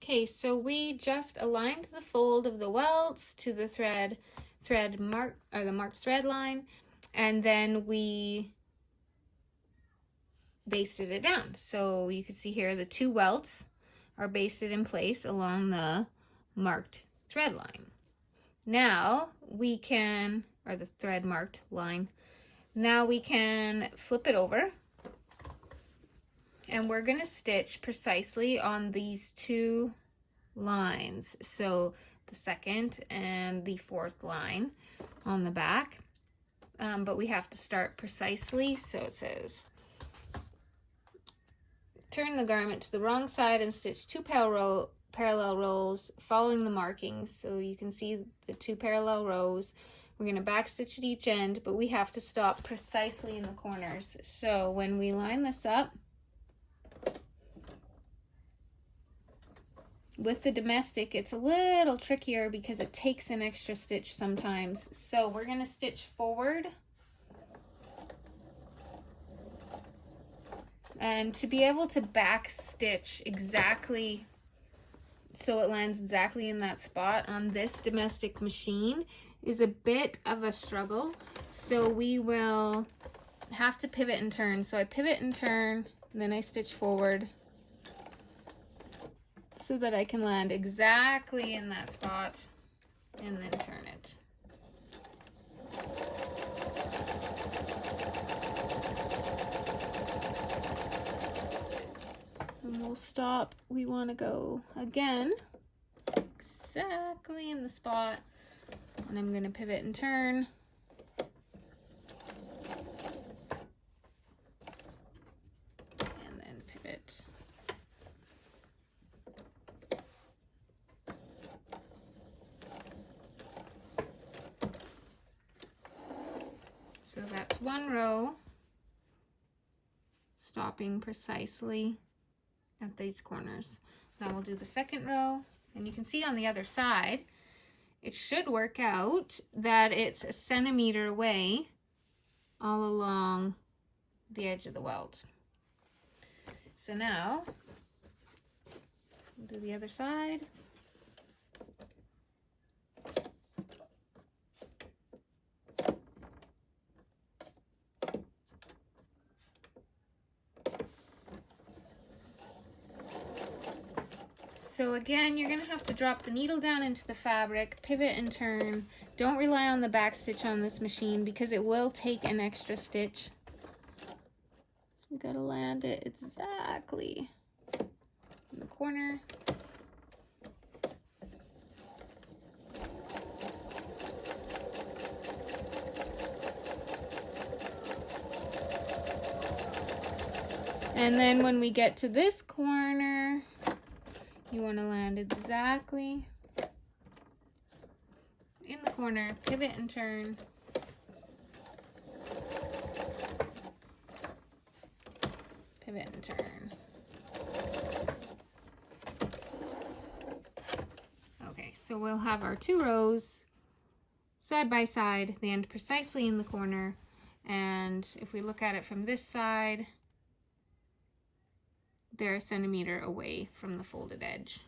Okay, so we just aligned the fold of the welts to the thread mark, or the marked thread line, and then we basted it down. So you can see here the two welts are basted in place along the marked thread line. Now we can, or the thread marked line, now we can flip it over, and we're going to stitch precisely on these two lines. So the second and the fourth line on the back, but we have to start precisely. So it says, turn the garment to the wrong side and stitch two parallel rows following the markings. So you can see the two parallel rows. We're going to back stitch at each end, but we have to stop precisely in the corners. So when we line this up with the domestic, it's a little trickier because it takes an extra stitch sometimes. So we're going to stitch forward, and to be able to back stitch exactly so it lands exactly in that spot on this domestic machine is a bit of a struggle. So we will have to pivot and turn. So I pivot and turn, and then I stitch forward so that I can land exactly in that spot, and then turn it. And we'll stop. We want to go again exactly in the spot, and I'm going to pivot and turn. And then pivot. So that's one row, stopping precisely at these corners. Now we'll do the second row, and you can see on the other side, it should work out that it's a centimeter away all along the edge of the welt. So now we'll do the other side. So again, you're going to have to drop the needle down into the fabric, pivot and turn. Don't rely on the back stitch on this machine because it will take an extra stitch. So we got to land it exactly in the corner. And then when we get to this corner, you want to land exactly in the corner, pivot and turn. Pivot and turn. Okay, so we'll have our two rows side by side. They end precisely in the corner. And if we look at it from this side, they're a centimeter away from the folded edge.